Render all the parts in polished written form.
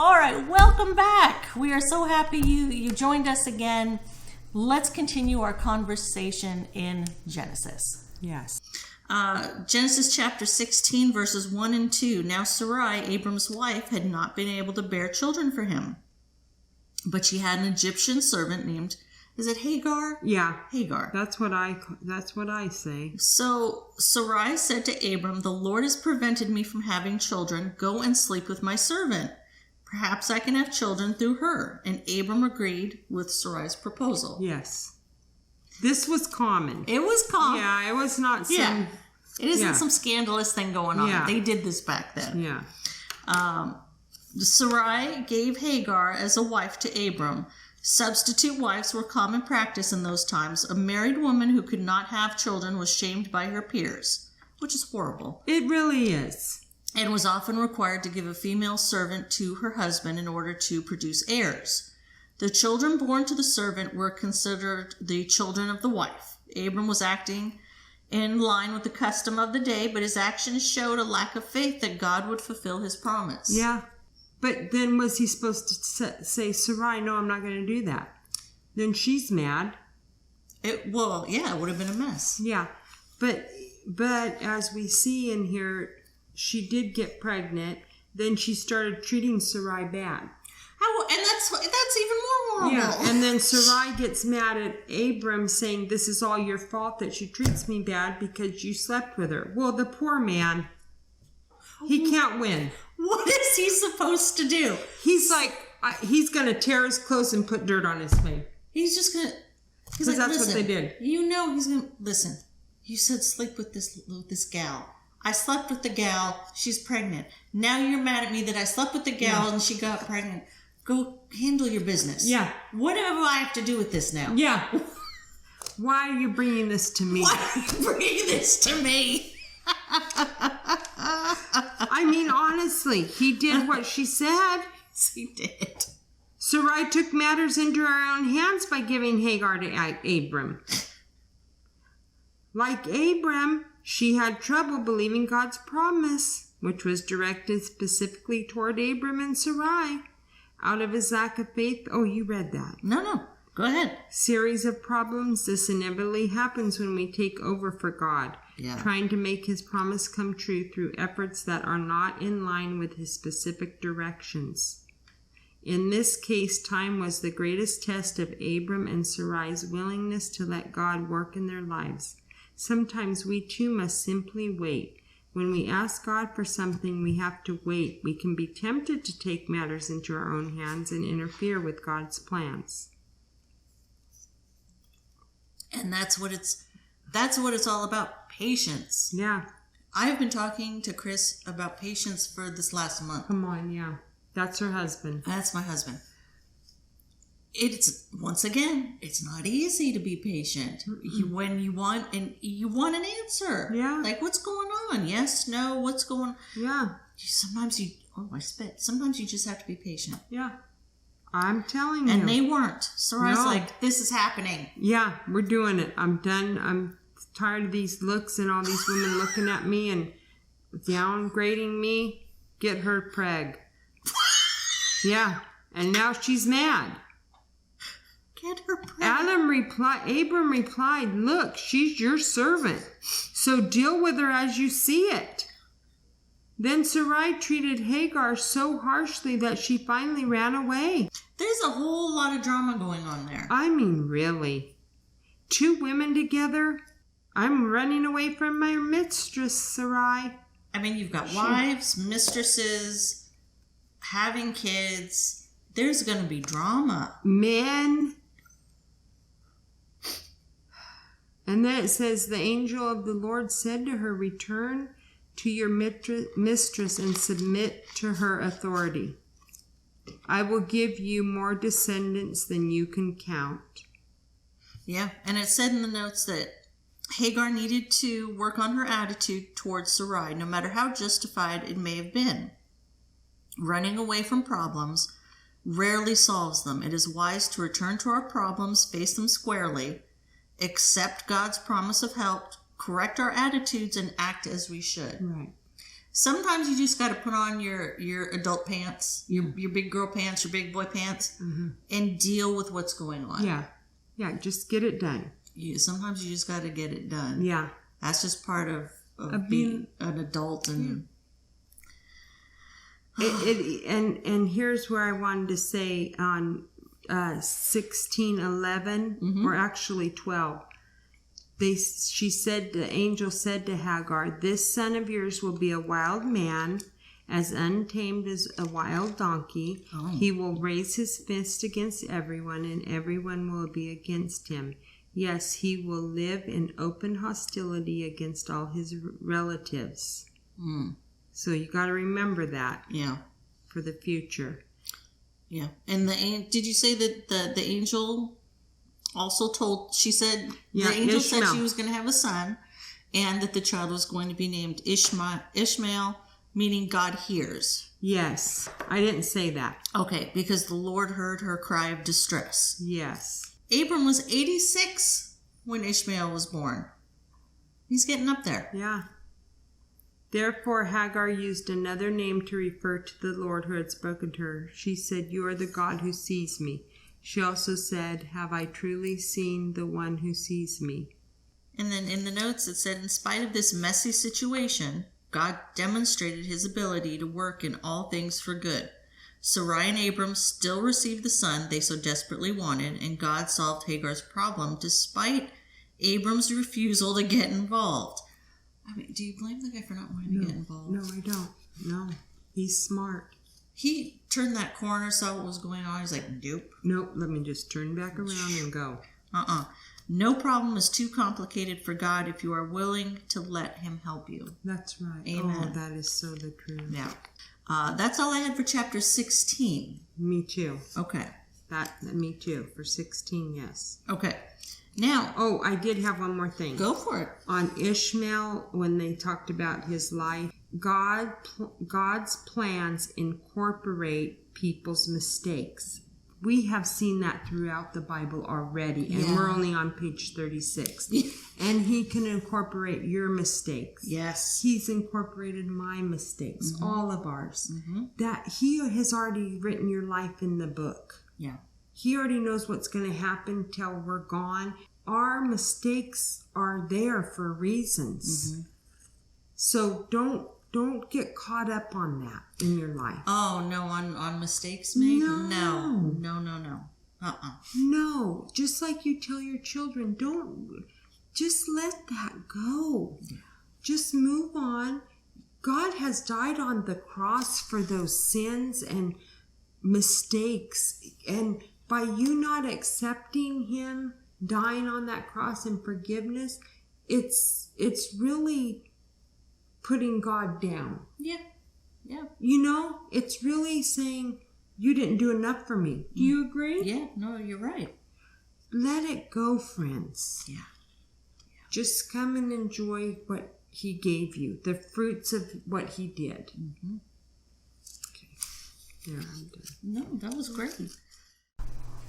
All right, welcome back. We are so happy you joined us again. Let's continue our conversation in Genesis. Yes. Genesis chapter 16, verses 1 and 2. Now Sarai, Abram's wife, had not been able to bear children for him, but she had an Egyptian servant named, is it Hagar? Yeah. Hagar. That's what I say. So Sarai said to Abram, "The Lord has prevented me from having children. Go and sleep with my servant. Perhaps I can have children through her." And Abram agreed with Sarai's proposal. Yes. This was common. It was common. Yeah, it was not some... Yeah. It isn't some scandalous thing going on. Yeah. They did this back then. Yeah. Sarai gave Hagar as a wife to Abram. Substitute wives were common practice in those times. A married woman who could not have children was shamed by her peers, which is horrible. It really is. And was often required to give a female servant to her husband in order to produce heirs. The children born to the servant were considered the children of the wife. Abram was acting in line with the custom of the day, but his actions showed a lack of faith that God would fulfill his promise. Yeah. But then was he supposed to say, Sarai, no, I'm not going to do that? Then she's mad. It would have been a mess. Yeah. But as we see in here, she did get pregnant. Then she started treating Sarai bad. And that's even more horrible. Yeah, and then Sarai gets mad at Abram saying, this is all your fault that she treats me bad because you slept with her. Well, the poor man, he can't win. What is he supposed to do? He's like, he's going to tear his clothes and put dirt on his face. He's just going to... Because that's what they did. You know he's going to... Listen, you said sleep with this gal. I slept with the gal. She's pregnant. Now you're mad at me that I slept with the gal and she got pregnant. Go handle your business. Yeah. What do I have to do with this now? Yeah. Why are you bringing this to me? Why are you bringing this to me? I mean, honestly, he did what she said. Yes, he did. Sarai took matters into her own hands by giving Hagar to Abram. Like Abram, she had trouble believing God's promise, which was directed specifically toward Abram and Sarai. Out of his lack of faith, you read that. No, go ahead. Series of problems. This inevitably happens when we take over for God, trying to make his promise come true through efforts that are not in line with his specific directions. In this case, time was the greatest test of Abram and Sarai's willingness to let God work in their lives. Sometimes we too must simply wait. When we ask God for something, we have to wait. We can be tempted to take matters into our own hands and interfere with God's plans. And that's what it's all about. Patience. Yeah. I've been talking to Chris about patience for this last month. Come on, yeah. That's her husband. That's my husband. It's, once again, it's not easy to be patient. When you want an answer. Yeah. Like, what's going on? Yes, no, what's going on? Yeah. Sometimes I spit. Sometimes you just have to be patient. Yeah. I'm telling you. And they weren't. Sarai's like, this is happening. Yeah, we're doing it. I'm done. I'm tired of these looks and all these women looking at me and downgrading me. Get her preg. Yeah. And now she's mad. Get her pregnant. Abram replied, look, she's your servant, so deal with her as you see it. Then Sarai treated Hagar so harshly that she finally ran away. There's a whole lot of drama going on there. I mean, really. Two women together? I'm running away from my mistress, Sarai. I mean, you've got wives, mistresses, having kids. There's going to be drama. Men. And then it says, the angel of the Lord said to her, return to your mistress and submit to her authority. I will give you more descendants than you can count. Yeah, and it said in the notes that Hagar needed to work on her attitude towards Sarai, no matter how justified it may have been. Running away from problems rarely solves them. It is wise to return to our problems, face them squarely, accept God's promise of help, correct our attitudes, and act as we should. Right. Sometimes you just got to put on your adult pants, your big girl pants, your big boy pants, and deal with what's going on. Yeah. Yeah, just get it done. Sometimes you just got to get it done. Yeah. That's just part of being an adult. And and here's where I wanted to say on 16:11, or actually 12. The angel said to Hagar, "This son of yours will be a wild man, as untamed as a wild donkey. Oh. He will raise his fist against everyone, and everyone will be against him. Yes, he will live in open hostility against all his relatives." So you got to remember that. Yeah. For the future. Yeah. And did you say that the angel also told, the angel Ishmael said she was going to have a son, and that the child was going to be named Ishmael, meaning God hears. Yes. I didn't say that. Okay, because the Lord heard her cry of distress. Yes. Abram was 86 when Ishmael was born. He's getting up there. Yeah. Therefore, Hagar used another name to refer to the Lord who had spoken to her. She said, "You are the God who sees me." She also said, "Have I truly seen the one who sees me?" And then in the notes it said, in spite of this messy situation, God demonstrated his ability to work in all things for good. Sarai and Abram still received the son they so desperately wanted, and God solved Hagar's problem despite Abram's refusal to get involved. I mean, do you blame the guy for not wanting to get involved? No, I don't. No. He's smart. He turned that corner, saw what was going on. He's like, nope. Nope, let me just turn back around and go. No problem is too complicated for God if you are willing to let him help you. That's right. Amen. Oh, that is so the truth. Yeah. That's all I had for chapter 16. Me too. Okay. Me too. For 16, yes. Okay. Now. Oh, I did have one more thing. Go for it. On Ishmael, when they talked about his life, God's plans incorporate people's mistakes. We have seen that throughout the Bible already, and we're only on page 36. And he can incorporate your mistakes. Yes. He's incorporated my mistakes, all of ours. That he has already written your life in the book. Yeah. He already knows what's going to happen till we're gone. Our mistakes are there for reasons. So don't get caught up on that in your life. Oh, no, on mistakes made? No. No, just like you tell your children, just let that go. Yeah. Just move on. God has died on the cross for those sins and mistakes. And by you not accepting him dying on that cross in forgiveness, it's really putting God down. Yeah. You know, it's really saying, you didn't do enough for me. Do you agree? Yeah, no, you're right. Let it go, friends. Yeah. Just come and enjoy what he gave you, the fruits of what he did. Okay. Yeah, I'm done. No, that was great.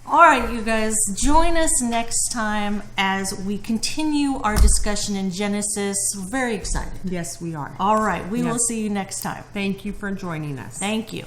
All right, you guys, join us next time as we continue our discussion in Genesis. We're very excited. Yes, we are. All right, we will see you next time. Thank you for joining us. Thank you.